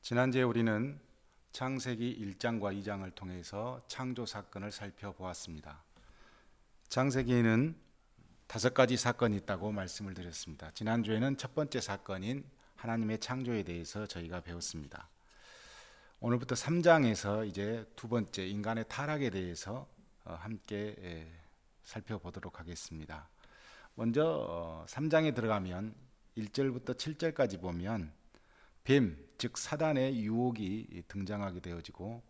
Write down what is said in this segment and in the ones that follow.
지난주에 우리는 창세기 1장과 2장을 통해서 창조 사건을 살펴보았습니다. 창세기에는 5가지 사건이 있다고 말씀을 드렸습니다. 지난주에는 첫 번째 사건인 하나님의 창조에 대해서 저희가 배웠습니다. 오늘부터 3장에서 이제 두 번째 인간의 타락에 대해서 함께 살펴보도록 하겠습니다. 먼저 3장에 들어가면 1절부터 7절까지 보면 뱀, 즉 사단의 유혹이 등장하게 되어지고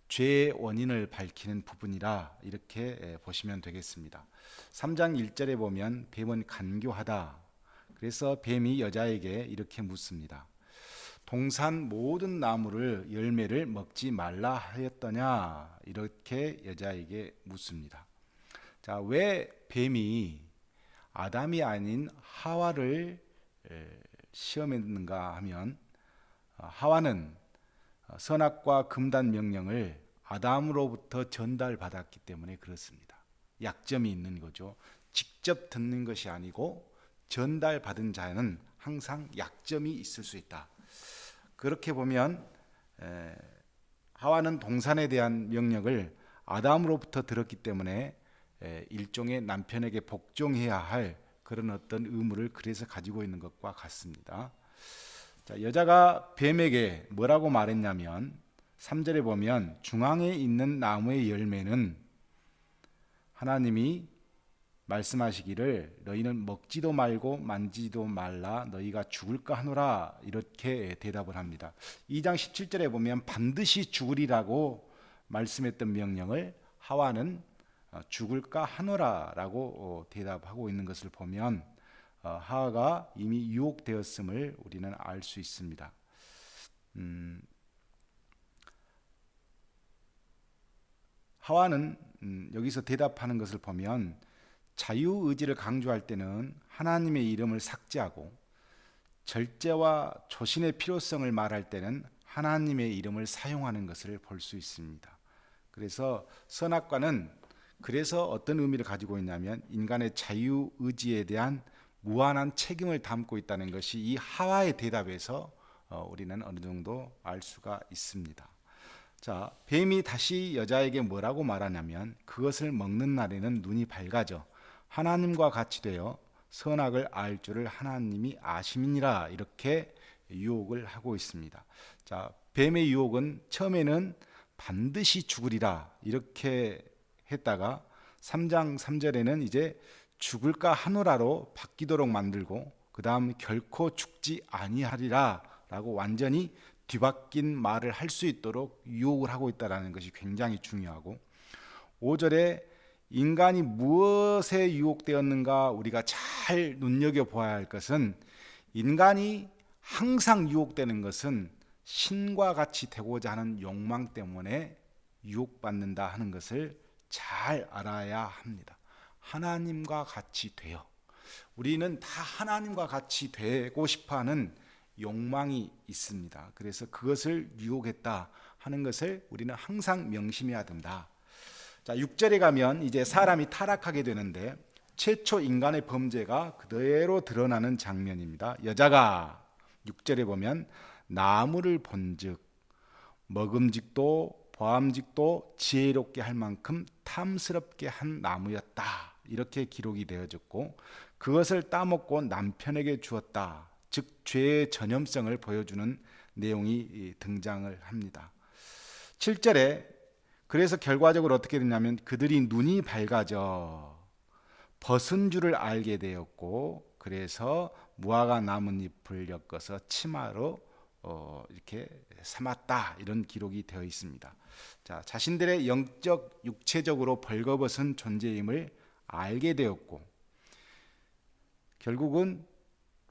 죄의 원인을 밝히는 부분이라 이렇게 보시면 되겠습니다. 3장 1절에 보면 뱀은 간교하다. 그래서 뱀이 여자에게 이렇게 묻습니다. 동산 모든 나무를 열매를 먹지 말라 하였더냐? 이렇게 여자에게 묻습니다. 자, 왜 뱀이 아담이 아닌 하와를 시험했는가 하면 하와는 선악과 금단 명령을 아담으로부터 전달받았기 때문에 그렇습니다. 약점이 있는 거죠. 직접 듣는 것이 아니고 전달받은 자는 항상 약점이 있을 수 있다. 그렇게 보면 하와는 동산에 대한 명령을 아담으로부터 들었기 때문에 일종의 남편에게 복종해야 할 그런 어떤 의무를 그래서 가지고 있는 것과 같습니다. 자, 여자가 뱀에게 뭐라고 말했냐면 3절에 보면 중앙에 있는 나무의 열매는 하나님이 말씀하시기를 너희는 먹지도 말고 만지지도 말라 너희가 죽을까 하노라 이렇게 대답을 합니다. 2장 17절에 보면 반드시 죽으리라고 말씀했던 명령을 하와는 죽을까 하노라라고 대답하고 있는 것을 보면 하와가 이미 유혹되었음을 우리는 알 수 있습니다. 하와는 여기서 대답하는 것을 보면 자유의지를 강조할 때는 하나님의 이름을 삭제하고 절제와 조신의 필요성을 말할 때는 하나님의 이름을 사용하는 것을 볼 수 있습니다. 그래서 선악과는 그래서 어떤 의미를 가지고 있냐면 인간의 자유의지에 대한 무한한 책임을 담고 있다는 것이 이 하와의 대답에서 우리는 어느 정도 알 수가 있습니다. 자, 뱀이 다시 여자에게 뭐라고 말하냐면 그것을 먹는 날에는 눈이 밝아져 하나님과 같이 되어 선악을 알 줄을 하나님이 아심이니라 이렇게 유혹을 하고 있습니다. 자, 뱀의 유혹은 처음에는 반드시 죽으리라 이렇게 했다가 3장 3절에는 이제 죽을까 하노라로 바뀌도록 만들고 그 다음 결코 죽지 아니하리라 라고 완전히 뒤바뀐 말을 할 수 있도록 유혹을 하고 있다는 것이 굉장히 중요하고 5절에 인간이 무엇에 유혹되었는가 우리가 잘 눈여겨봐야 할 것은 인간이 항상 유혹되는 것은 신과 같이 되고자 하는 욕망 때문에 유혹받는다 하는 것을 잘 알아야 합니다. 하나님과 같이 되어 우리는 다 하나님과 같이 되고 싶어하는 욕망이 있습니다. 그래서 그것을 유혹했다 하는 것을 우리는 항상 명심해야 된다. 자, 6절에 가면 이제 사람이 타락하게 되는데 최초 인간의 범죄가 그대로 드러나는 장면입니다. 여자가 6절에 보면 나무를 본즉 먹음직도 보암직도 지혜롭게 할 만큼 탐스럽게 한 나무였다. 이렇게 기록이 되어졌고 그것을 따먹고 남편에게 주었다. 즉 죄의 전염성을 보여주는 내용이 등장을 합니다. 7절에 그래서 결과적으로 어떻게 됐냐면 그들이 눈이 밝아져 벗은 줄을 알게 되었고 그래서 무화과 나뭇잎을 엮어서 치마로 이렇게 삼았다 이런 기록이 되어 있습니다. 자, 자신들의 영적 육체적으로 벌거벗은 존재임을 알게 되었고 결국은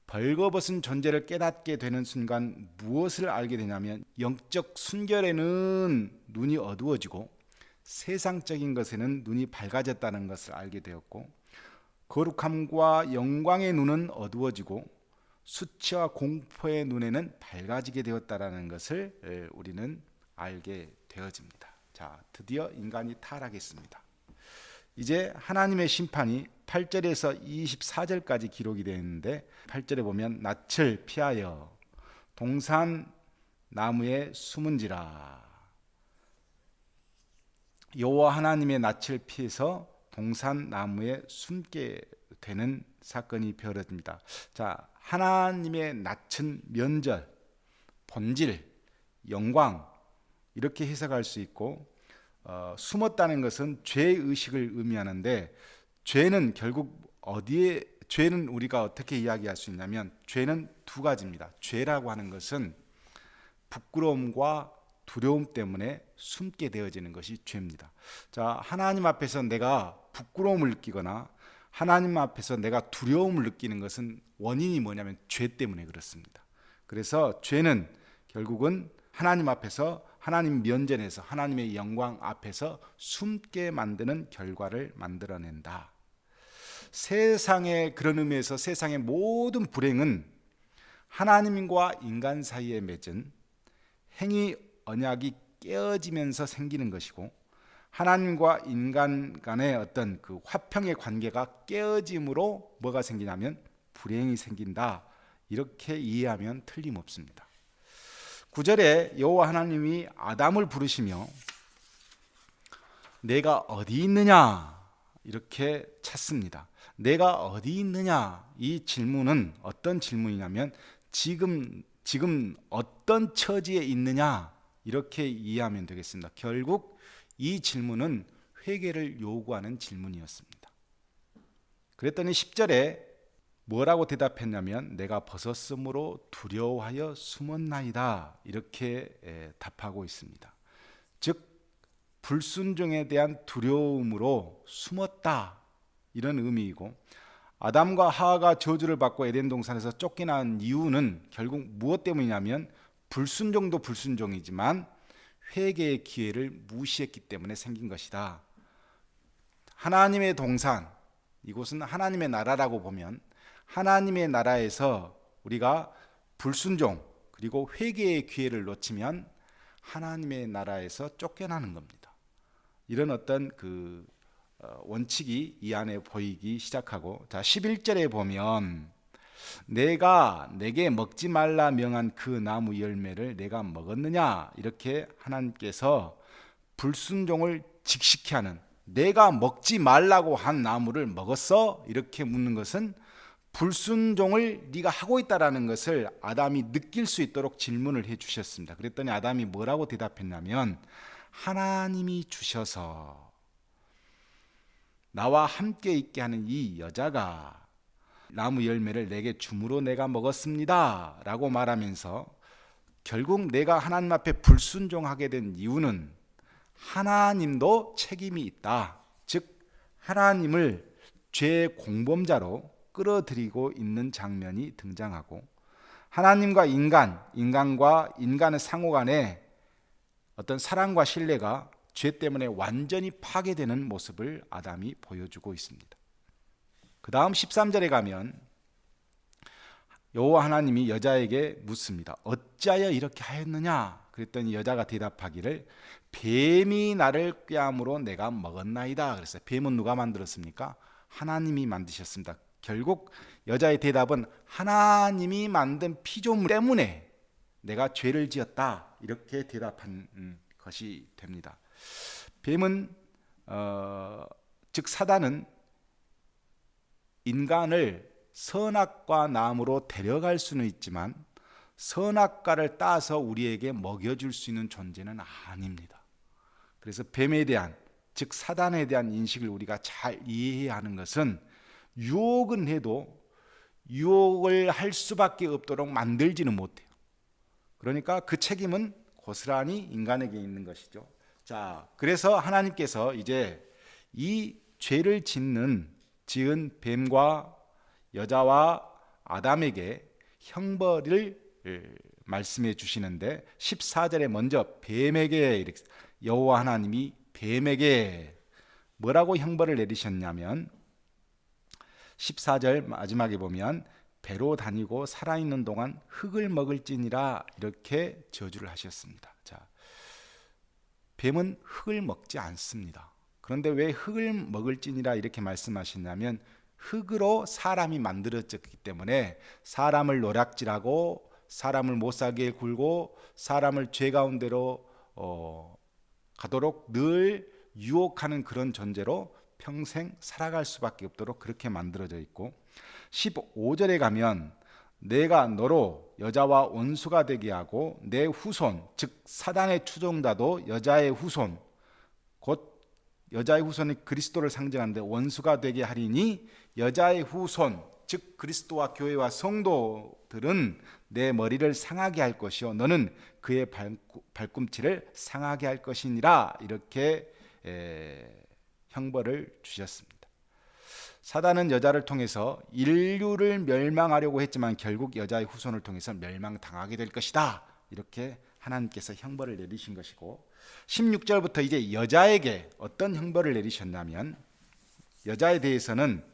벌거벗은 존재를 깨닫게 되는 순간 무엇을 알게 되냐면 영적 순결에는 눈이 어두워지고 세상적인 것에는 눈이 밝아졌다는 것을 알게 되었고 거룩함과 영광의 눈은 어두워지고 수치와 공포의 눈에는 밝아지게 되었다라는 것을 우리는 알게 되어집니다. 자, 드디어 인간이 타락했습니다. 이제 하나님의 심판이 8절에서 24절까지 기록이 되어 있는데 8절에 보면 낯을 피하여 동산 나무에 숨은지라. 여호와 하나님의 낯을 피해서 동산 나무에 숨게 되는 사건이 벌어집니다. 자, 하나님의 낯은 면절, 본질, 영광 이렇게 해석할 수 있고, 숨었다는 것은 죄의식을 의미하는데, 죄는 결국 죄는 우리가 어떻게 이야기할 수 있냐면, 죄는 두 가지입니다. 죄라고 하는 것은 부끄러움과 두려움 때문에 숨게 되어지는 것이 죄입니다. 자, 하나님 앞에서 내가 부끄러움을 느끼거나 하나님 앞에서 내가 두려움을 느끼는 것은 원인이 뭐냐면 죄 때문에 그렇습니다. 그래서 죄는 결국은 하나님 앞에서, 하나님 면전에서, 하나님의 영광 앞에서 숨게 만드는 결과를 만들어낸다. 세상의, 그런 의미에서 세상의 모든 불행은 하나님과 인간 사이에 맺은 행위 언약이 깨어지면서 생기는 것이고, 하나님과 인간 간의 어떤 그 화평의 관계가 깨어짐으로 뭐가 생기냐면 불행이 생긴다. 이렇게 이해하면 틀림없습니다. 9절에 여호와 하나님이 아담을 부르시며 내가 어디 있느냐 이렇게 찾습니다. 내가 어디 있느냐, 이 질문은 어떤 질문이냐면 지금 어떤 처지에 있느냐 이렇게 이해하면 되겠습니다. 결국 이 질문은 회개를 요구하는 질문이었습니다. 그랬더니 10절에 뭐라고 대답했냐면 내가 벗었으므로 두려워하여 숨었나이다 이렇게 답하고 있습니다. 즉 불순종에 대한 두려움으로 숨었다 이런 의미이고, 아담과 하와가 저주를 받고 에덴 동산에서 쫓겨난 이유는 결국 무엇 때문이냐면 불순종도 불순종이지만 회개의 기회를 무시했기 때문에 생긴 것이다. 하나님의 동산, 이곳은 하나님의 나라라고 보면 하나님의 나라에서 우리가 불순종 그리고 회개의 기회를 놓치면 하나님의 나라에서 쫓겨나는 겁니다. 이런 어떤 그 원칙이 이 안에 보이기 시작하고, 자 11절에 보면 내가 내게 먹지 말라 명한 그 나무 열매를 내가 먹었느냐 이렇게 하나님께서 불순종을 직시케 하는, 내가 먹지 말라고 한 나무를 먹었어? 이렇게 묻는 것은 불순종을 네가 하고 있다라는 것을 아담이 느낄 수 있도록 질문을 해 주셨습니다. 그랬더니 아담이 뭐라고 대답했냐면 하나님이 주셔서 나와 함께 있게 하는 이 여자가 나무 열매를 내게 줌으로 내가 먹었습니다 라고 말하면서, 결국 내가 하나님 앞에 불순종하게 된 이유는 하나님도 책임이 있다. 즉 하나님을 죄 공범자로 끌어들이고 있는 장면이 등장하고, 하나님과 인간과 인간의 상호 간의 어떤 사랑과 신뢰가 죄 때문에 완전히 파괴되는 모습을 아담이 보여주고 있습니다. 그 다음 13절에 가면 여호와 하나님이 여자에게 묻습니다. 어찌하여 이렇게 하였느냐? 그랬더니 여자가 대답하기를 뱀이 나를 꾀함으로 내가 먹었나이다. 그랬어요. 뱀은 누가 만들었습니까? 하나님이 만드셨습니다. 결국 여자의 대답은 하나님이 만든 피조물 때문에 내가 죄를 지었다 이렇게 대답한 것이 됩니다. 뱀은 즉 사단은 인간을 선악과 나무로 데려갈 수는 있지만 선악과를 따서 우리에게 먹여줄 수 있는 존재는 아닙니다. 그래서 뱀에 대한, 즉 사단에 대한 인식을 우리가 잘 이해해야 하는 것은 유혹은 해도 유혹을 할 수밖에 없도록 만들지는 못해요. 그러니까 그 책임은 고스란히 인간에게 있는 것이죠. 자, 그래서 하나님께서 이제 이 죄를 지은 뱀과 여자와 아담에게 형벌을 말씀해 주시는데 14절에 먼저 뱀에게, 여호와 하나님이 뱀에게 뭐라고 형벌을 내리셨냐면 14절 마지막에 보면 배로 다니고 살아있는 동안 흙을 먹을지니라 이렇게 저주를 하셨습니다. 자, 뱀은 흙을 먹지 않습니다. 그런데 왜 흙을 먹을지니라 이렇게 말씀하시냐면 흙으로 사람이 만들어졌기 때문에 사람을 노략질하고 사람을 못 살게 굴고 사람을 죄 가운데로 가도록 늘 유혹하는 그런 존재로 평생 살아갈 수밖에 없도록 그렇게 만들어져 있고, 15절에 가면 내가 너로 여자와 원수가 되게 하고 내 후손, 즉 사단의 추종자도 여자의 후손, 곧 여자의 후손이 그리스도를 상징하는데 원수가 되게 하리니, 여자의 후손 즉 그리스도와 교회와 성도들은 내 머리를 상하게 할 것이요 너는 그의 발꿈치를 상하게 할 것이니라. 이렇게 형벌을 주셨습니다. 사단은 여자를 통해서 인류를 멸망하려고 했지만 결국 여자의 후손을 통해서 멸망당하게 될 것이다. 이렇게 하나님께서 형벌을 내리신 것이고, 16절부터 이제 여자에게 어떤 형벌을 내리셨냐면, 여자에 대해서는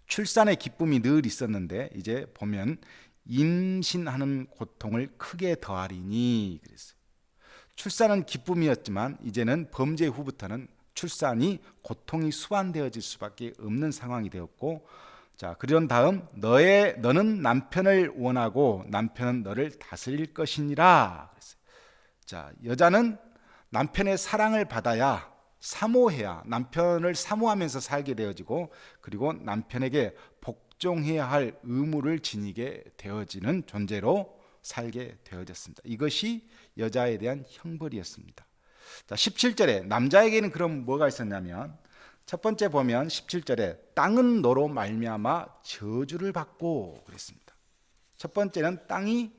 출산의 기쁨이 늘 있었는데 이제 보면 임신하는 고통을 크게 더하리니 그랬어요. 출산은 기쁨이었지만 이제는 범죄 후부터는 출산이 고통이 수반되어질 수밖에 없는 상황이 되었고, 자, 그런 다음 너는 남편을 원하고 남편은 너를 다스릴 것이니라 그랬어요. 자, 여자는 남편의 사랑을 받아야, 사모해야, 남편을 사모하면서 살게 되어지고, 그리고 남편에게 복종해야 할 의무를 지니게 되어지는 존재로 살게 되어졌습니다. 이것이 여자에 대한 형벌이었습니다. 자, 17절에 남자에게는 그럼 뭐가 있었냐면, 첫 번째 보면 17절에 땅은 너로 말미암아 저주를 받고 그랬습니다. 첫 번째는 땅이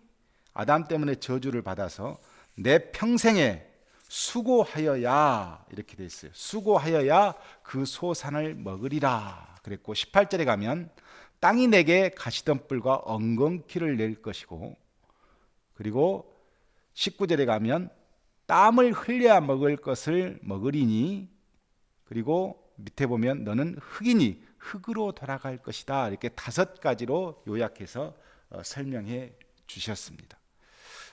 아담 때문에 저주를 받아서 내 평생에 수고하여야, 이렇게 돼 있어요. 수고하여야 그 소산을 먹으리라 그랬고, 18절에 가면 땅이 내게 가시덤불과 엉겅퀴를 낼 것이고, 그리고 19절에 가면 땀을 흘려야 먹을 것을 먹으리니, 그리고 밑에 보면 너는 흙이니 흙으로 돌아갈 것이다. 이렇게 5가지로 요약해서 설명해 주셨습니다.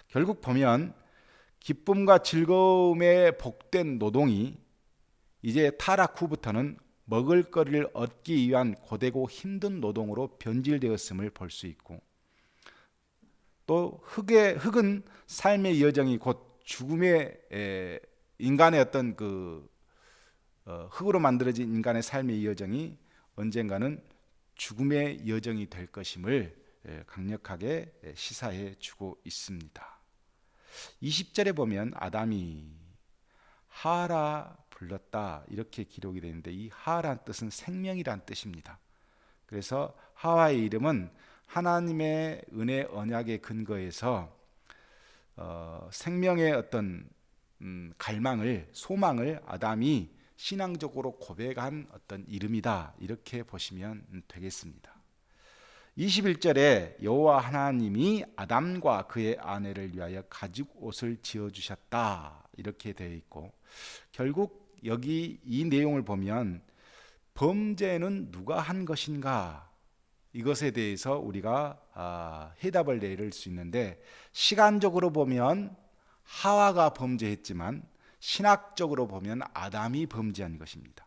결국 보면 기쁨과 즐거움에 복된 노동이 이제 타락 후부터는 먹을거리를 얻기 위한 고되고 힘든 노동으로 변질되었음을 볼 수 있고, 또 흙은 삶의 여정이 곧 죽음의 인간의 어떤 흙으로 만들어진 인간의 삶의 여정이 언젠가는 죽음의 여정이 될 것임을 강력하게 시사해 주고 있습니다. 20절에 보면 아담이 하라 불렀다 이렇게 기록이 되는데, 이 하라는 뜻은 생명이란 뜻입니다. 그래서 하와의 이름은 하나님의 은혜 언약의 근거에서 생명의 어떤 갈망을, 소망을 아담이 신앙적으로 고백한 어떤 이름이다, 이렇게 보시면 되겠습니다. 21절에 여호와 하나님이 아담과 그의 아내를 위하여 가죽 옷을 지어주셨다 이렇게 되어 있고, 결국 여기 이 내용을 보면 범죄는 누가 한 것인가, 이것에 대해서 우리가 해답을 내릴 수 있는데, 시간적으로 보면 하와가 범죄했지만 신학적으로 보면 아담이 범죄한 것입니다.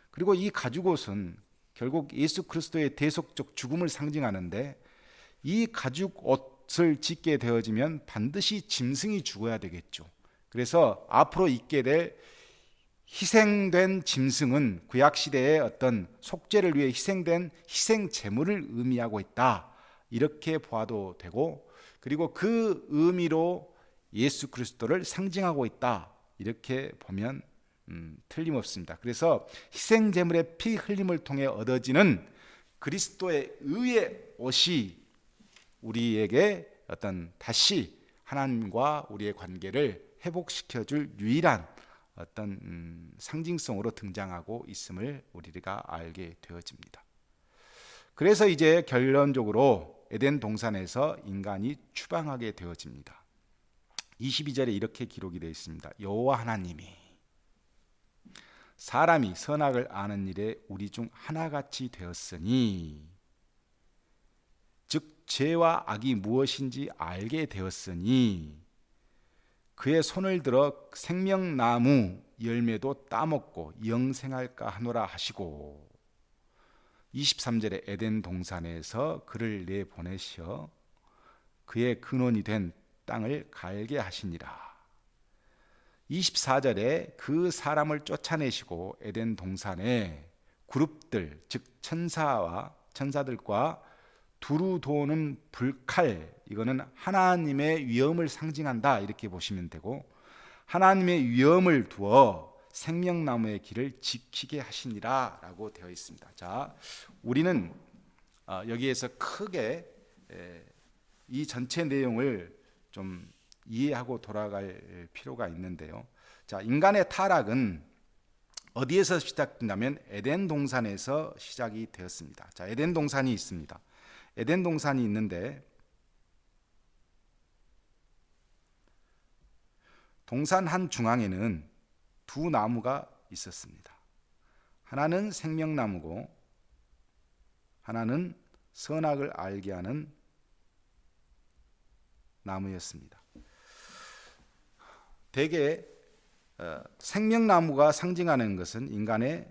그리고 이 가죽옷은 결국 예수 그리스도의 대속적 죽음을 상징하는데, 이 가죽 옷을 짓게 되어지면 반드시 짐승이 죽어야 되겠죠. 그래서 앞으로 있게 될 희생된 짐승은 구약시대의 어떤 속죄를 위해 희생된 희생 제물을 의미하고 있다, 이렇게 보아도 되고, 그리고 그 의미로 예수 그리스도를 상징하고 있다, 이렇게 보면 틀림없습니다. 그래서 희생 제물의 피 흘림을 통해 얻어지는 그리스도의 의의 옷이 우리에게 어떤 다시 하나님과 우리의 관계를 회복시켜줄 유일한 어떤 상징성으로 등장하고 있음을 우리가 알게 되어집니다. 그래서 이제 결론적으로 에덴 동산에서 인간이 추방하게 되어집니다. 22절에 이렇게 기록이 되어 있습니다. 여호와 하나님이 사람이 선악을 아는 일에 우리 중 하나같이 되었으니, 즉 죄와 악이 무엇인지 알게 되었으니 그의 손을 들어 생명나무 열매도 따먹고 영생할까 하노라 하시고, 23절에 에덴 동산에서 그를 내보내셔 그의 근원이 된 땅을 갈게 하시니라. 24절에 그 사람을 쫓아내시고 에덴 동산에 그룹들, 즉 천사들과 두루 도는 불칼, 이거는 하나님의 위엄을 상징한다 이렇게 보시면 되고, 하나님의 위엄을 두어 생명나무의 길을 지키게 하시니라 라고 되어 있습니다. 자, 우리는 여기에서 크게 이 전체 내용을 좀 이해하고 돌아갈 필요가 있는데요. 자, 인간의 타락은 어디에서 시작된다면 에덴 동산에서 시작이 되었습니다. 자, 에덴 동산이 있습니다. 에덴 동산이 있는데 동산 한 중앙에는 두 나무가 있었습니다. 하나는 생명나무고 하나는 선악을 알게 하는 나무였습니다. 대개 생명나무가 상징하는 것은 인간의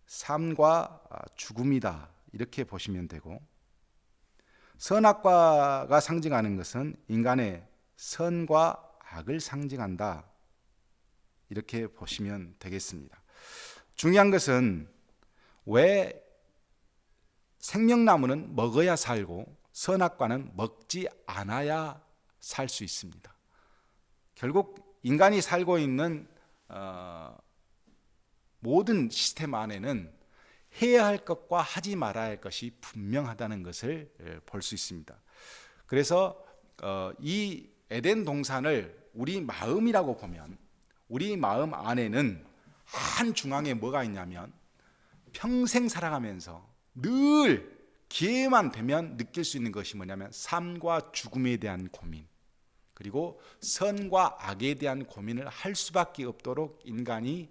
삶과 죽음이다 이렇게 보시면 되고, 선악과가 상징하는 것은 인간의 선과 악을 상징한다 이렇게 보시면 되겠습니다. 중요한 것은 왜 생명나무는 먹어야 살고 선악과는 먹지 않아야 살 수 있습니다. 결국 인간이 살고 있는 모든 시스템 안에는 해야 할 것과 하지 말아야 할 것이 분명하다는 것을 볼 수 있습니다. 그래서 이 에덴 동산을 우리 마음이라고 보면 우리 마음 안에는 한 중앙에 뭐가 있냐면 평생 살아가면서 늘 기회만 되면 느낄 수 있는 것이 뭐냐면 삶과 죽음에 대한 고민, 그리고 선과 악에 대한 고민을 할 수밖에 없도록 인간이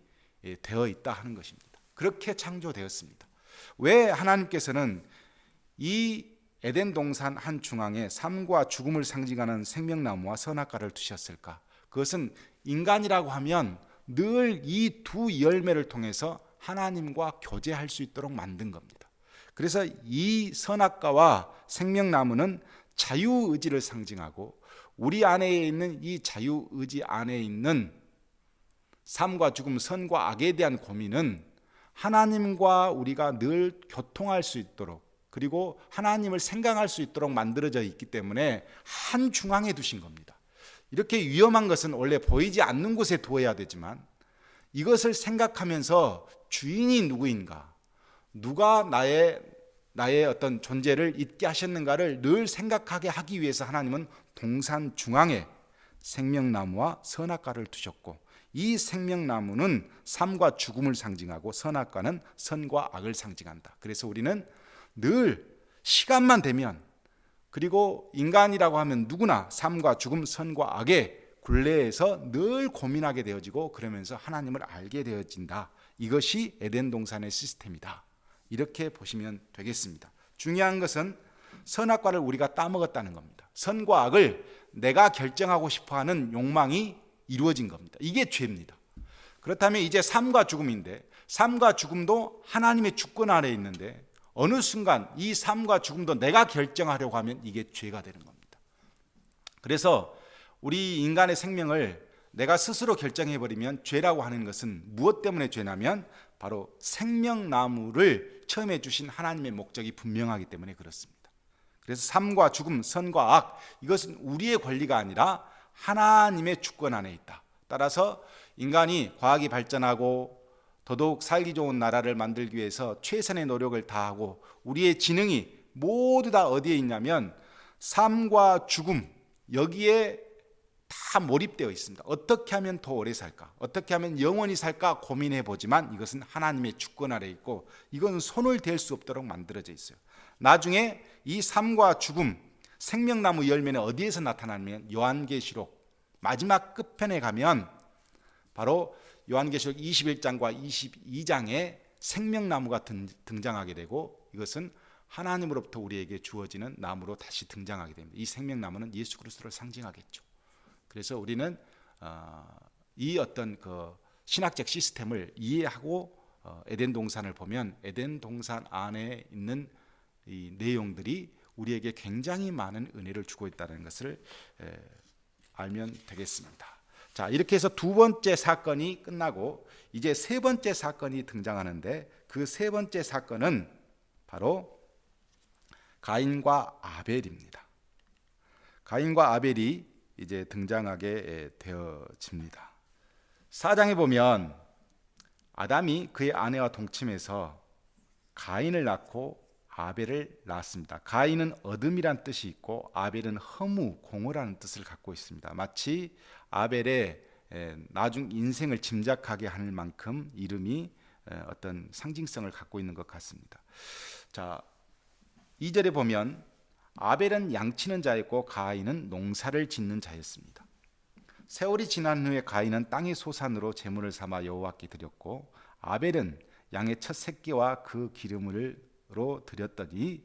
되어 있다 하는 것입니다. 그렇게 창조되었습니다. 왜 하나님께서는 이 에덴 동산 한 중앙에 삶과 죽음을 상징하는 생명나무와 선악과를 두셨을까? 그것은 인간이라고 하면 늘 이 두 열매를 통해서 하나님과 교제할 수 있도록 만든 겁니다. 그래서 이 선악과와 생명나무는 자유의지를 상징하고, 우리 안에 있는 이 자유의지 안에 있는 삶과 죽음, 선과 악에 대한 고민은 하나님과 우리가 늘 교통할 수 있도록, 그리고 하나님을 생각할 수 있도록 만들어져 있기 때문에 한 중앙에 두신 겁니다. 이렇게 위험한 것은 원래 보이지 않는 곳에 두어야 되지만, 이것을 생각하면서 주인이 누구인가, 누가 나의 어떤 존재를 잊게 하셨는가를 늘 생각하게 하기 위해서 하나님은 동산 중앙에 생명나무와 선악과를 두셨고, 이 생명나무는 삶과 죽음을 상징하고 선악과는 선과 악을 상징한다. 그래서 우리는 늘 시간만 되면, 그리고 인간이라고 하면 누구나 삶과 죽음, 선과 악의 굴레에서 늘 고민하게 되어지고, 그러면서 하나님을 알게 되어진다. 이것이 에덴 동산의 시스템이다. 이렇게 보시면 되겠습니다. 중요한 것은 선악과를 우리가 따먹었다는 겁니다. 선과 악을 내가 결정하고 싶어하는 욕망이 이루어진 겁니다. 이게 죄입니다. 그렇다면 이제 삶과 죽음인데, 삶과 죽음도 하나님의 주권 아래 있는데 어느 순간 이 삶과 죽음도 내가 결정하려고 하면 이게 죄가 되는 겁니다. 그래서 우리 인간의 생명을 내가 스스로 결정해버리면 죄라고 하는 것은 무엇 때문에 죄냐면 바로 생명나무를 처음에 주신 하나님의 목적이 분명하기 때문에 그렇습니다. 그래서 삶과 죽음, 선과 악, 이것은 우리의 권리가 아니라 하나님의 주권 안에 있다. 따라서 인간이 과학이 발전하고 더더욱 살기 좋은 나라를 만들기 위해서 최선의 노력을 다하고, 우리의 지능이 모두 다 어디에 있냐면 삶과 죽음, 여기에 다 몰입되어 있습니다. 어떻게 하면 더 오래 살까? 어떻게 하면 영원히 살까 고민해 보지만 이것은 하나님의 주권 아래 있고, 이건 손을 댈 수 없도록 만들어져 있어요. 나중에 이 삶과 죽음, 생명나무 열매는 어디에서 나타나냐면 요한계시록 마지막 끝편에 가면 바로 요한계시록 21장과 22장에 생명나무가 등장하게 되고, 이것은 하나님으로부터 우리에게 주어지는 나무로 다시 등장하게 됩니다. 이 생명나무는 예수 그리스도를 상징하겠죠. 그래서 우리는 이 어떤 그 신학적 시스템을 이해하고 에덴 동산을 보면 에덴 동산 안에 있는 이 내용들이 우리에게 굉장히 많은 은혜를 주고 있다는 것을 알면 되겠습니다. 자, 이렇게 해서 두 번째 사건이 끝나고 이제 세 번째 사건이 등장하는데, 그 세 번째 사건은 바로 가인과 아벨입니다. 가인과 아벨이 이제 등장하게 되어집니다. 4장에 보면 아담이 그의 아내와 동침해서 가인을 낳고 아벨을 낳았습니다. 가인은 어둠이란 뜻이 있고 아벨은 허무, 공허라는 뜻을 갖고 있습니다. 마치 아벨의 나중 인생을 짐작하게 하는 만큼 이름이 어떤 상징성을 갖고 있는 것 같습니다. 자, 2절에 보면 아벨은 양치는 자였고 가인은 농사를 짓는 자였습니다. 세월이 지난 후에 가인은 땅의 소산으로 제물을 삼아 여호와께 드렸고 아벨은 양의 첫 새끼와 그 기름으로 드렸더니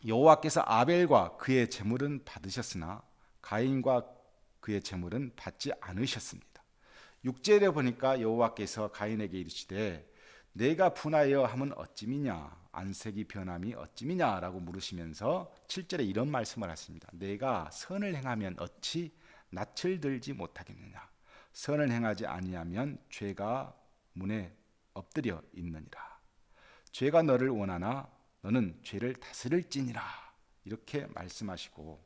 여호와께서 아벨과 그의 제물은 받으셨으나 가인과 그의 제물은 받지 않으셨습니다. 6절에 보니까 여호와께서 가인에게 이르시되 내가 분하여 함은 어찌미냐 안색이 변함이 어찌미냐라고 물으시면서 7절에 이런 말씀을 하십니다. 내가 선을 행하면 어찌 낯을 들지 못하겠느냐 선을 행하지 아니하면 죄가 문에 엎드려 있느니라. 죄가 너를 원하나 너는 죄를 다스릴지니라 이렇게 말씀하시고,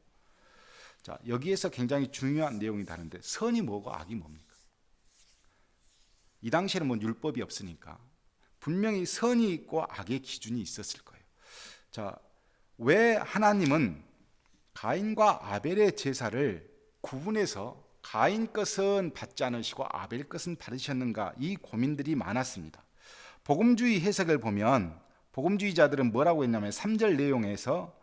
자, 여기에서 굉장히 중요한 내용이 다른데 선이 뭐고 악이 뭡니까? 이 당시에는 뭐 율법이 없으니까 분명히 선이 있고 악의 기준이 있었을 거예요. 자, 왜 하나님은 가인과 아벨의 제사를 구분해서 가인 것은 받지 않으시고 아벨 것은 받으셨는가, 이 고민들이 많았습니다. 복음주의 해석을 보면 복음주의자들은 뭐라고 했냐면 3절 내용에서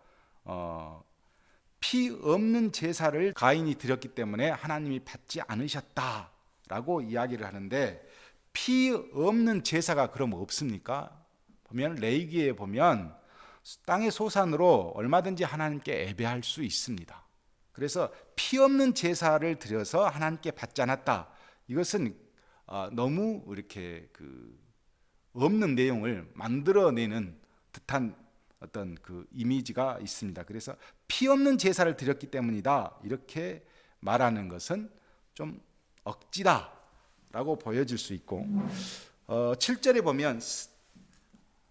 피 없는 제사를 가인이 드렸기 때문에 하나님이 받지 않으셨다라고 이야기를 하는데, 피 없는 제사가 그럼 없습니까? 보면 레위기에 보면 땅의 소산으로 얼마든지 하나님께 예배할 수 있습니다. 그래서 피 없는 제사를 드려서 하나님께 받지 않았다, 이것은 너무 이렇게 없는 내용을 만들어내는 듯한 어떤 그 이미지가 있습니다. 그래서 피 없는 제사를 드렸기 때문이다 이렇게 말하는 것은 좀 억지다라고 보여질 수 있고, 7절에 보면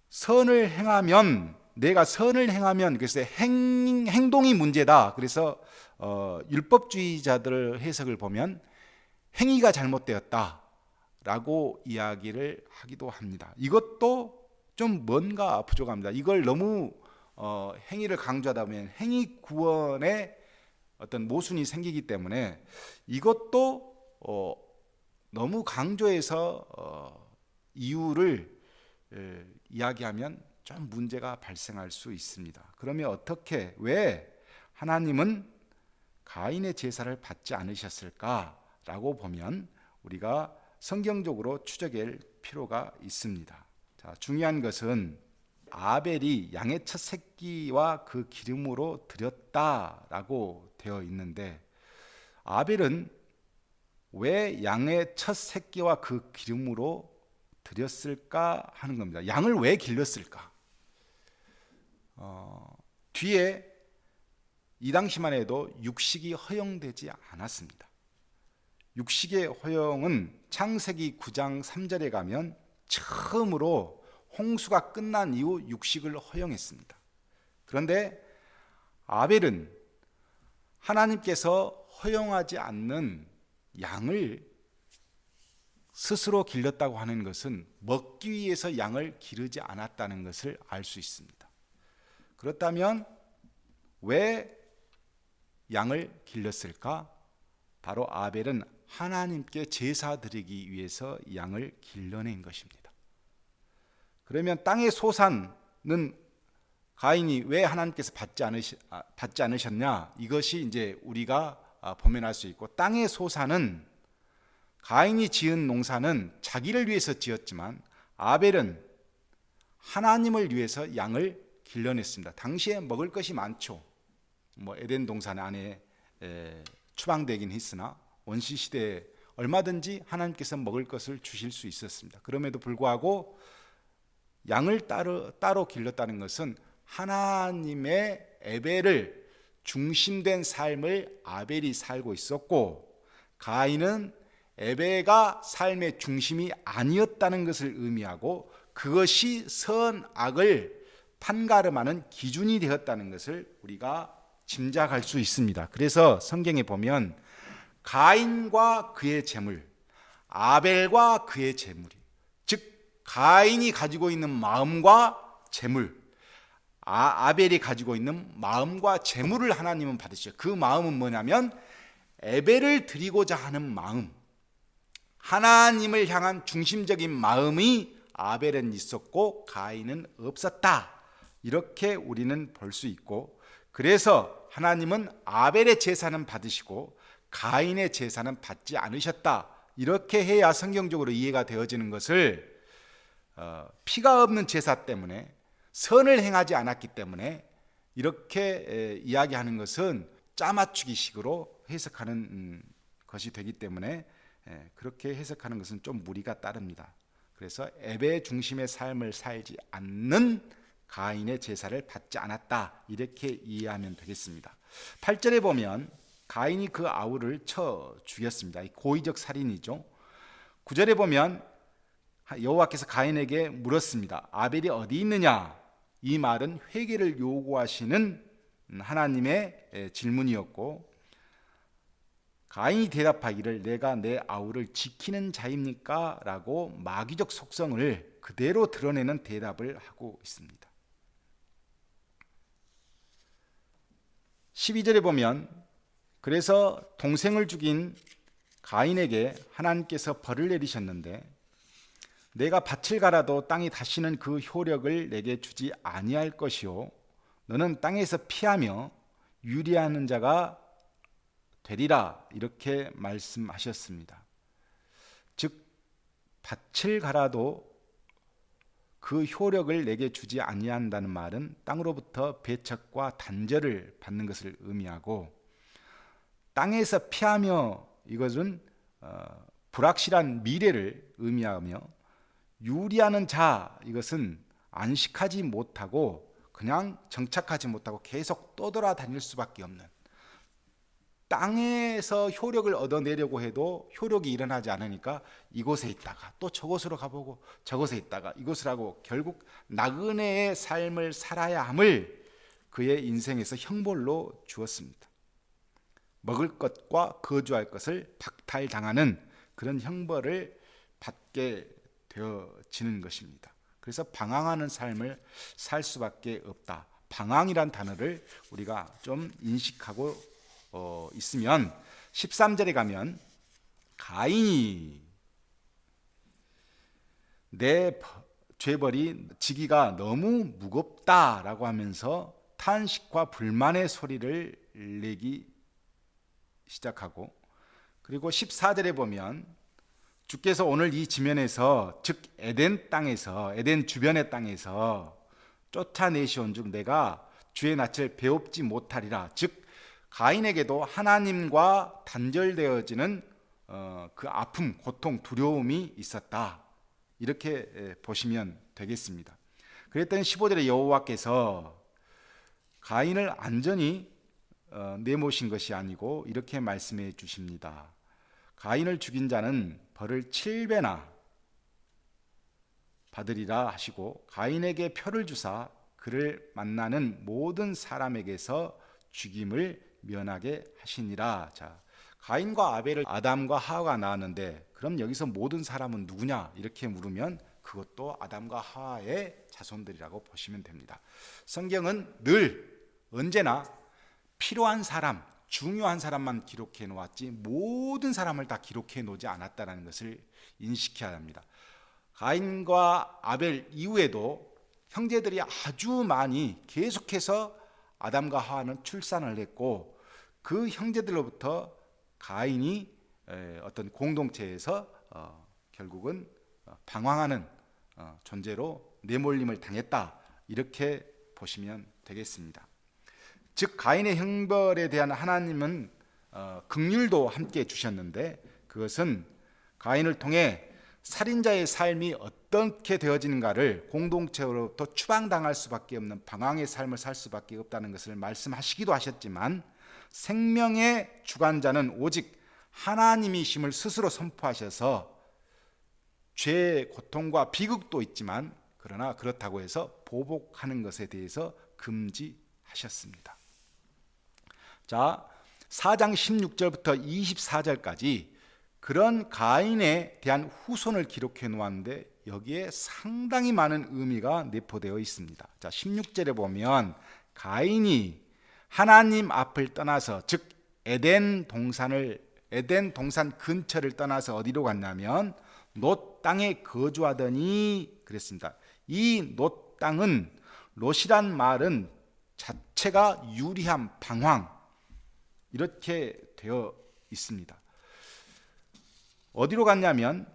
선을 행하면, 내가 선을 행하면, 그래서 행동이 문제다. 그래서 율법주의자들 해석을 보면 행위가 잘못되었다라고 이야기를 하기도 합니다. 이것도 좀 뭔가 부족합니다. 이걸 너무 행위를 강조하다 보면 행위 구원의 어떤 모순이 생기기 때문에 이것도 너무 강조해서 이유를 이야기하면 좀 문제가 발생할 수 있습니다. 그러면 어떻게, 왜 하나님은 가인의 제사를 받지 않으셨을까라고 보면 우리가 성경적으로 추적할 필요가 있습니다. 자, 중요한 것은 아벨이 양의 첫 새끼와 그 기름으로 드렸다라고 되어 있는데, 아벨은 왜 양의 첫 새끼와 그 기름으로 드렸을까 하는 겁니다. 양을 왜 길렀을까? 뒤에 이 당시만 해도 육식이 허용되지 않았습니다. 육식의 허용은 창세기 9장 3절에 가면 처음으로 홍수가 끝난 이후 육식을 허용했습니다. 그런데 아벨은 하나님께서 허용하지 않는 양을 스스로 길렀다고 하는 것은 먹기 위해서 양을 기르지 않았다는 것을 알 수 있습니다. 그렇다면 왜 양을 길렀을까? 바로 아벨은 하나님께 제사 드리기 위해서 양을 길러낸 것입니다. 그러면 땅의 소산은 가인이 왜 하나님께서 받지 않으셨냐? 이것이 이제 우리가 보면할 수 있고, 땅의 소산은 가인이 지은 농사는 자기를 위해서 지었지만 아벨은 하나님을 위해서 양을 길러냈습니다. 당시에 먹을 것이 많죠. 뭐 에덴 동산 안에 추방되긴 했으나 원시 시대에 얼마든지 하나님께서 먹을 것을 주실 수 있었습니다. 그럼에도 불구하고 양을 따로 길렀다는 것은 하나님의 예배를 중심된 삶을 아벨이 살고 있었고, 가인은 예배가 삶의 중심이 아니었다는 것을 의미하고, 그것이 선악을 판가름하는 기준이 되었다는 것을 우리가 짐작할 수 있습니다. 그래서 성경에 보면 가인과 그의 재물, 아벨과 그의 재물이, 즉 가인이 가지고 있는 마음과 재물, 아벨이 가지고 있는 마음과 재물을 하나님은 받으시죠. 그 마음은 뭐냐면 예배를 드리고자 하는 마음, 하나님을 향한 중심적인 마음이 아벨은 있었고 가인은 없었다, 이렇게 우리는 볼 수 있고, 그래서 하나님은 아벨의 제사는 받으시고 가인의 제사는 받지 않으셨다, 이렇게 해야 성경적으로 이해가 되어지는 것을, 피가 없는 제사 때문에, 선을 행하지 않았기 때문에 이렇게 이야기하는 것은 짜맞추기식으로 해석하는 것이 되기 때문에 그렇게 해석하는 것은 좀 무리가 따릅니다. 그래서 예배 중심의 삶을 살지 않는 가인의 제사를 받지 않았다, 이렇게 이해하면 되겠습니다. 8절에 보면 가인이 그 아우를 쳐 죽였습니다. 고의적 살인이죠. 9절에 보면 여호와께서 가인에게 물었습니다. 아벨이 어디 있느냐? 이 말은 회개를 요구하시는 하나님의 질문이었고, 가인이 대답하기를 내가 내 아우를 지키는 자입니까? 라고 마귀적 속성을 그대로 드러내는 대답을 하고 있습니다. 12절에 보면 그래서 동생을 죽인 가인에게 하나님께서 벌을 내리셨는데, 내가 밭을 갈아도 땅이 다시는 그 효력을 내게 주지 아니할 것이요 너는 땅에서 피하며 유리하는 자가 되리라, 이렇게 말씀하셨습니다. 즉 밭을 갈아도 그 효력을 내게 주지 아니한다는 말은 땅으로부터 배척과 단절을 받는 것을 의미하고, 땅에서 피하며, 이것은 불확실한 미래를 의미하며, 유리하는 자, 이것은 안식하지 못하고 그냥 정착하지 못하고 계속 떠돌아다닐 수밖에 없는, 땅에서 효력을 얻어내려고 해도 효력이 일어나지 않으니까 이곳에 있다가 또 저곳으로 가보고 저곳에 있다가 이곳을 하고 결국 나그네의 삶을 살아야 함을 그의 인생에서 형벌로 주었습니다. 먹을 것과 거주할 것을 박탈당하는 그런 형벌을 받게 되어지는 것입니다. 그래서 방황하는 삶을 살 수밖에 없다. 방황이란 단어를 우리가 좀 인식하고 있으면, 13절에 가면 가인이 내 죄벌이 지기가 너무 무겁다라고 하면서 탄식과 불만의 소리를 내기 시작하고, 그리고 14절에 보면 주께서 오늘 이 지면에서, 즉 에덴 땅에서, 에덴 주변의 땅에서 쫓아내시온 즉 내가 주의 낯을 배웁지 못하리라. 즉 가인에게도 하나님과 단절되어지는 그 아픔, 고통, 두려움이 있었다, 이렇게 보시면 되겠습니다. 그랬더니 15절에 여호와께서 가인을 안전히 내모신 것이 아니고 이렇게 말씀해 주십니다. 가인을 죽인 자는 벌을 7배나 받으리라 하시고 가인에게 표를 주사 그를 만나는 모든 사람에게서 죽임을 면하게 하시니라. 자, 가인과 아벨을 아담과 하와가 낳았는데 그럼 여기서 모든 사람은 누구냐? 이렇게 물으면 그것도 아담과 하와의 자손들이라고 보시면 됩니다. 성경은 늘 언제나 필요한 사람, 중요한 사람만 기록해 놓았지 모든 사람을 다 기록해 놓지 않았다는 것을 인식해야 합니다. 가인과 아벨 이후에도 형제들이 아주 많이 계속해서 아담과 하와는 출산을 했고 그 형제들로부터 가인이 어떤 공동체에서 결국은 방황하는 존재로 내몰림을 당했다, 이렇게 보시면 되겠습니다. 즉 가인의 형벌에 대한 하나님은 긍휼도 함께 주셨는데 그것은 가인을 통해 살인자의 삶이 어떻게 되어지는가를 공동체로부터 추방당할 수밖에 없는 방황의 삶을 살 수밖에 없다는 것을 말씀하시기도 하셨지만, 생명의 주관자는 오직 하나님이심을 스스로 선포하셔서 죄의 고통과 비극도 있지만, 그러나 그렇다고 해서 보복하는 것에 대해서 금지하셨습니다. 자, 4장 16절부터 24절까지 그런 가인에 대한 후손을 기록해 놓았는데, 여기에 상당히 많은 의미가 내포되어 있습니다. 자, 16절에 보면 가인이 하나님 앞을 떠나서, 즉 에덴 동산 근처를 떠나서 어디로 갔냐면 롯 땅에 거주하더니 그랬습니다. 이 롯 땅은, 롯이란 말은 자체가 유리함, 방황, 이렇게 되어 있습니다. 어디로 갔냐면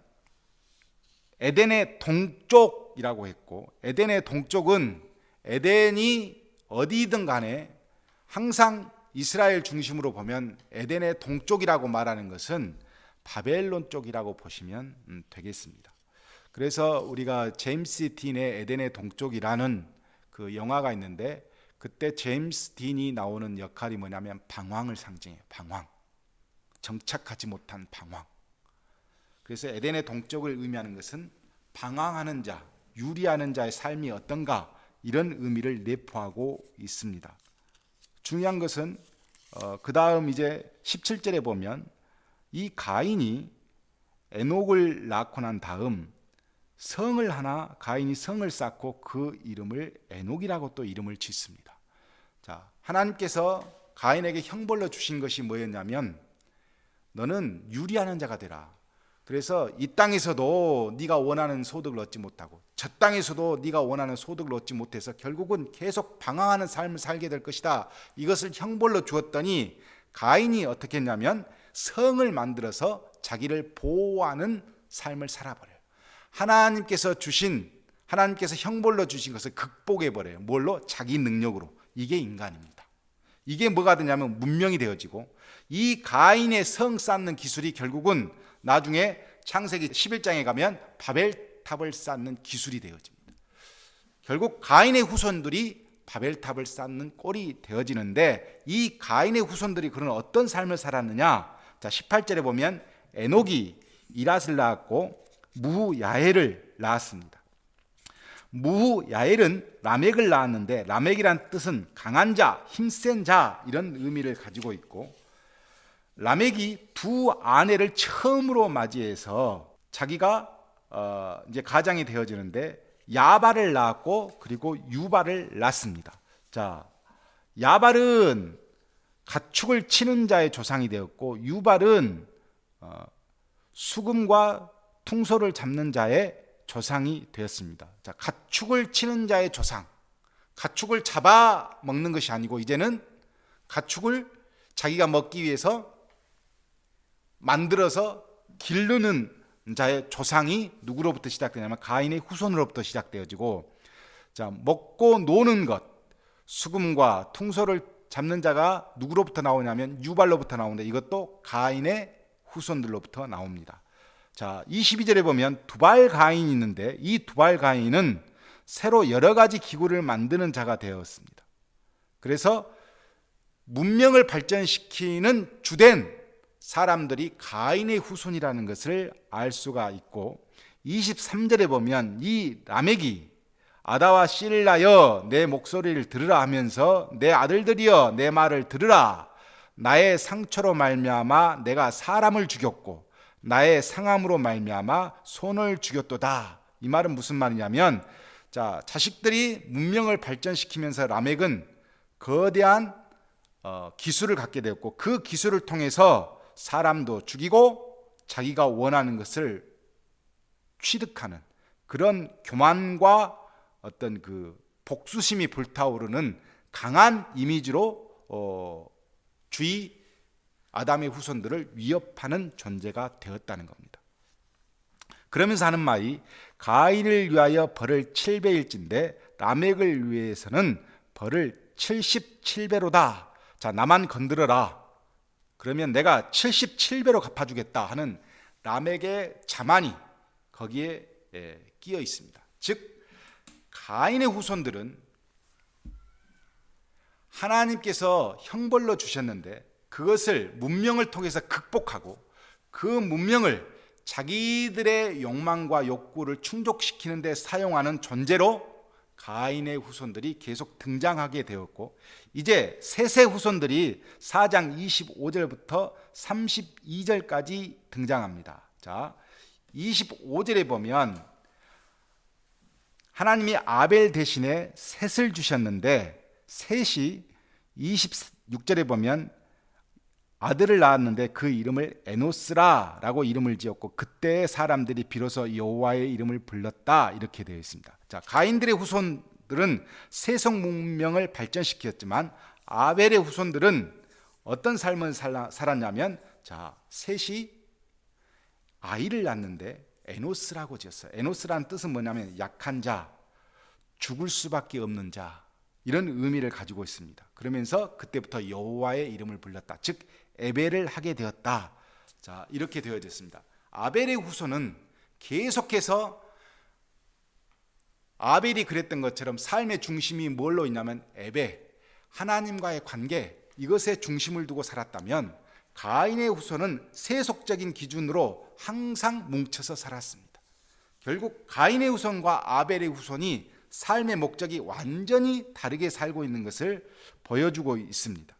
에덴의 동쪽이라고 했고, 에덴의 동쪽은 에덴이 어디든 간에 항상 이스라엘 중심으로 보면 에덴의 동쪽이라고 말하는 것은 바벨론 쪽이라고 보시면 되겠습니다. 그래서 우리가 제임스 딘의 에덴의 동쪽이라는 그 영화가 있는데, 그때 제임스 딘이 나오는 역할이 뭐냐면 방황을 상징해요. 방황, 정착하지 못한 방황. 그래서 에덴의 동쪽을 의미하는 것은 방황하는 자, 유리하는 자의 삶이 어떤가, 이런 의미를 내포하고 있습니다. 중요한 것은 그 다음 이제 17절에 보면 이 가인이 에녹을 낳고 난 다음 가인이 성을 쌓고 그 이름을 에녹이라고 또 이름을 짓습니다. 자, 하나님께서 가인에게 형벌로 주신 것이 뭐였냐면, 너는 유리하는 자가 되라. 그래서 이 땅에서도 네가 원하는 소득을 얻지 못하고, 저 땅에서도 네가 원하는 소득을 얻지 못해서 결국은 계속 방황하는 삶을 살게 될 것이다. 이것을 형벌로 주었더니 가인이 어떻게 했냐면 성을 만들어서 자기를 보호하는 삶을 살아버려요. 하나님께서 형벌로 주신 것을 극복해버려요. 뭘로? 자기 능력으로. 이게 인간입니다. 이게 뭐가 되냐면 문명이 되어지고, 이 가인의 성 쌓는 기술이 결국은 나중에 창세기 11장에 가면 바벨탑을 쌓는 기술이 되어집니다. 결국 가인의 후손들이 바벨탑을 쌓는 꼴이 되어지는데, 이 가인의 후손들이 그런 어떤 삶을 살았느냐? 자, 18절에 보면 에녹이 이랏을 낳았고 무후야엘을 낳았습니다. 무후야엘은 라멕을 낳았는데, 라멕이란 뜻은 강한 자, 힘센 자, 이런 의미를 가지고 있고, 라멕이 두 아내를 처음으로 맞이해서 자기가 이제 가장이 되어지는데, 야발을 낳았고 그리고 유발을 낳습니다. 자, 야발은 가축을 치는 자의 조상이 되었고, 유발은 수금과 퉁소를 잡는 자의 조상이 되었습니다. 자, 가축을 치는 자의 조상, 가축을 잡아 먹는 것이 아니고 이제는 가축을 자기가 먹기 위해서 만들어서 기르는 자의 조상이 누구로부터 시작되냐면 가인의 후손으로부터 시작되어지고, 자, 먹고 노는 것, 수금과 퉁소를 잡는 자가 누구로부터 나오냐면 유발로부터 나오는데, 이것도 가인의 후손들로부터 나옵니다. 자, 22절에 보면 두발 가인이 있는데, 이 두발 가인은 새로 여러 가지 기구를 만드는 자가 되었습니다. 그래서 문명을 발전시키는 주된 사람들이 가인의 후손이라는 것을 알 수가 있고, 23절에 보면 이 라멕이 아다와 실라여 내 목소리를 들으라 하면서, 내 아들들이여 내 말을 들으라. 나의 상처로 말미암아 내가 사람을 죽였고 나의 상함으로 말미암아 손을 죽였도다. 이 말은 무슨 말이냐면, 자, 자식들이 문명을 발전시키면서 라멕은 거대한 기술을 갖게 되었고, 그 기술을 통해서 사람도 죽이고 자기가 원하는 것을 취득하는 그런 교만과 어떤 그 복수심이 불타오르는 강한 이미지로 주위 아담의 후손들을 위협하는 존재가 되었다는 겁니다. 그러면서 하는 말이 가인을 위하여 벌을 7배일진데 라멕을 위해서는 벌을 77배로다. 자, 나만 건드려라. 그러면 내가 77배로 갚아주겠다 하는 라멕의 자만이, 거기에 끼어 있습니다. 즉 가인의 후손들은 하나님께서 형벌로 주셨는데 그것을 문명을 통해서 극복하고 그 문명을 자기들의 욕망과 욕구를 충족시키는 데 사용하는 존재로 가인의 후손들이 계속 등장하게 되었고, 이제 셋의 후손들이 4장 25절부터 32절까지 등장합니다. 자, 25절에 보면 하나님이 아벨 대신에 셋을 주셨는데, 셋이 26절에 보면 아들을 낳았는데 그 이름을 에노스라라고 이름을 지었고 그때 사람들이 비로소 여호와의 이름을 불렀다, 이렇게 되어 있습니다. 자, 가인들의 후손들은 세속 문명을 발전시켰지만 아벨의 후손들은 어떤 삶을 살았냐면, 자, 셋이 아이를 낳았는데 에노스라고 지었어요. 에노스라는 뜻은 뭐냐면 약한 자, 죽을 수밖에 없는 자, 이런 의미를 가지고 있습니다. 그러면서 그때부터 여호와의 이름을 불렀다, 즉 에벨을 하게 되었다. 자, 이렇게 되어졌습니다. 아벨의 후손은 계속해서 아벨이 그랬던 것처럼 삶의 중심이 뭘로 있냐면 에벨, 하나님과의 관계, 이것에 중심을 두고 살았다면 가인의 후손은 세속적인 기준으로 항상 뭉쳐서 살았습니다. 결국 가인의 후손과 아벨의 후손이 삶의 목적이 완전히 다르게 살고 있는 것을 보여주고 있습니다.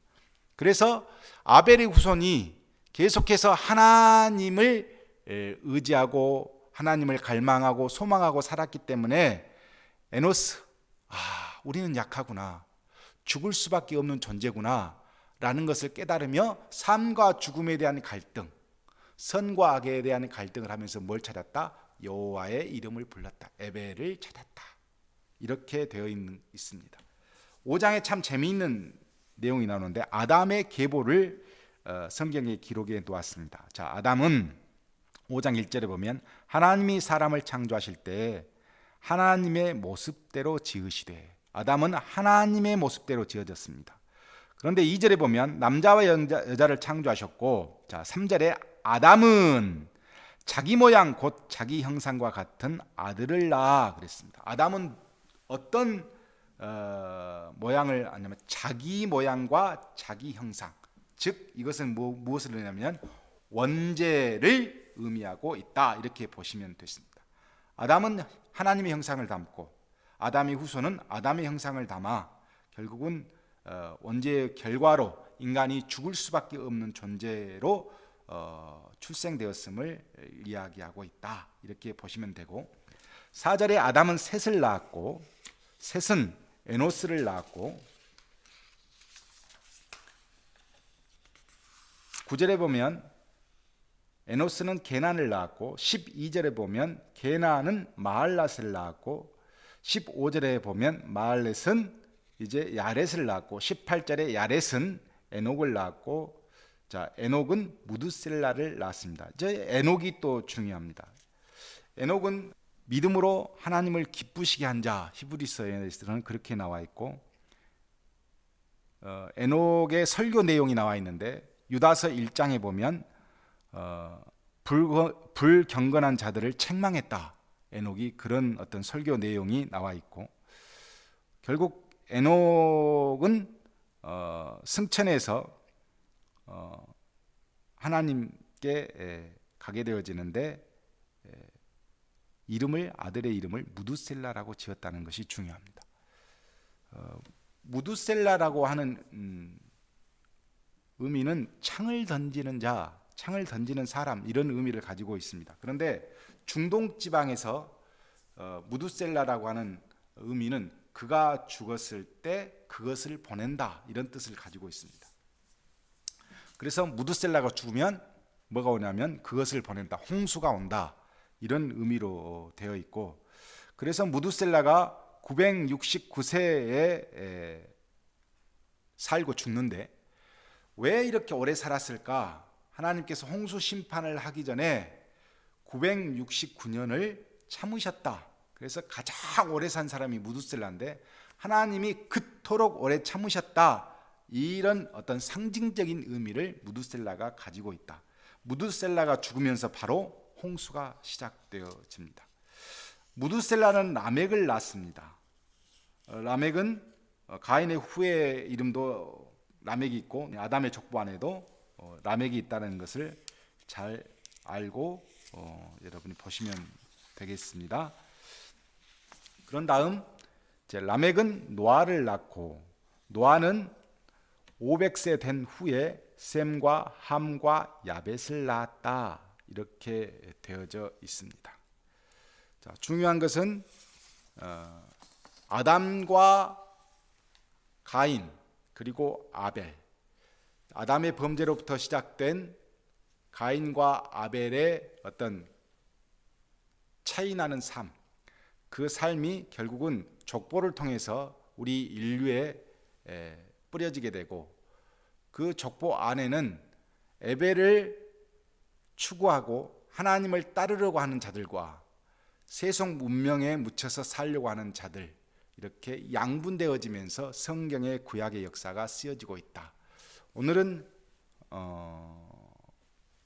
그래서 아벨의 후손이 계속해서 하나님을 의지하고 하나님을 갈망하고 소망하고 살았기 때문에 에노스, 우리는 약하구나, 죽을 수밖에 없는 존재구나 라는 것을 깨달으며 삶과 죽음에 대한 갈등, 선과 악에 대한 갈등을 하면서 뭘 찾았다? 여호와의 이름을 불렀다, 에벨을 찾았다, 이렇게 되어 있습니다. 5장에 참 재미있는 내용이 나오는데 아담의 계보를 성경에 기록해 놓았습니다. 자, 아담은 5장 1절에 보면 하나님이 사람을 창조하실 때 하나님의 모습대로 지으시되, 아담은 하나님의 모습대로 지어졌습니다. 그런데 2절에 보면 남자와 여자를 창조하셨고, 자, 3절에 아담은 자기 모양 곧 자기 형상과 같은 아들을 낳아 그랬습니다. 아담은 어떤 모양을 하냐면 자기 모양과 자기 형상, 즉 이것은 무엇을 의미하냐면 원죄를 의미하고 있다, 이렇게 보시면 되십니다. 아담은 하나님의 형상을 담고 아담의 후손은 아담의 형상을 담아 결국은 원죄의 결과로 인간이 죽을 수밖에 없는 존재로 출생되었음을 이야기하고 있다, 이렇게 보시면 되고, 4절에 아담은 셋을 낳았고 셋은 에노스를 낳았고, 9절에 보면 에노스는 게난을 낳았고, 12절에 보면 게난은 마할랏을 낳았고, 15절에 보면 마할렛은 이제 야렛을 낳았고, 18절에 야렛은 에녹을 낳았고, 자, 에녹은 무드셀라를 낳았습니다. 이제 에녹이 또 중요합니다. 에녹은 믿음으로 하나님을 기쁘시게 한 자, 히브리서에서는 그렇게 나와 있고, 에녹의 설교 내용이 나와 있는데 유다서 1장에 보면 불경건한 자들을 책망했다, 에녹이 그런 어떤 설교 내용이 나와 있고, 결국 에녹은 승천해서 하나님께 가게 되어지는데 아들의 이름을 무드셀라라고 지었다는 것이 중요합니다. 무드셀라라고 하는 의미는 창을 던지는 자, 창을 던지는 사람, 이런 의미를 가지고 있습니다. 그런데 중동 지방에서 무드셀라라고 하는 의미는 그가 죽었을 때 그것을 보낸다, 이런 뜻을 가지고 있습니다. 그래서 무드셀라가 죽으면 뭐가 오냐면 그것을 보낸다, 홍수가 온다, 이런 의미로 되어 있고, 그래서 무드셀라가 969세에 살고 죽는데 왜 이렇게 오래 살았을까? 하나님께서 홍수 심판을 하기 전에 969년을 참으셨다. 그래서 가장 오래 산 사람이 무드셀라인데 하나님이 그토록 오래 참으셨다, 이런 어떤 상징적인 의미를 무드셀라가 가지고 있다. 무드셀라가 죽으면서 바로 홍수가 시작되어집니다. 무두셀라는 라멕을 낳습니다. 라멕은 가인의 후예 이름도 라멕이 있고 아담의 족보 안에도 라멕이 있다는 것을 잘 알고 여러분이 보시면 되겠습니다. 그런 다음 이제 라멕은 노아를 낳고 노아는 500세 된 후에 셈과 함과 야벳을 낳았다. 이렇게 되어져 있습니다. 자, 중요한 것은 아담과 가인 그리고 아벨, 아담의 범죄로부터 시작된 가인과 아벨의 어떤 차이나는 삶, 그 삶이 결국은 족보를 통해서 우리 인류에 뿌려지게 되고, 그 족보 안에는 에벨을 추구하고 하나님을 따르려고 하는 자들과 세속 문명에 묻혀서 살려고 하는 자들, 이렇게 양분되어지면서 성경의 구약의 역사가 쓰여지고 있다. 오늘은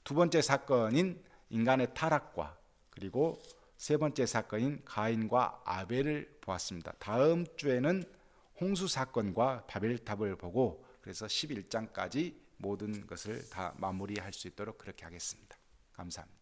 두 번째 사건인 인간의 타락과 그리고 세 번째 사건인 가인과 아벨을 보았습니다. 다음 주에는 홍수 사건과 바벨탑을 보고 그래서 11장까지 모든 것을 다 마무리할 수 있도록 그렇게 하겠습니다. 감사합니다.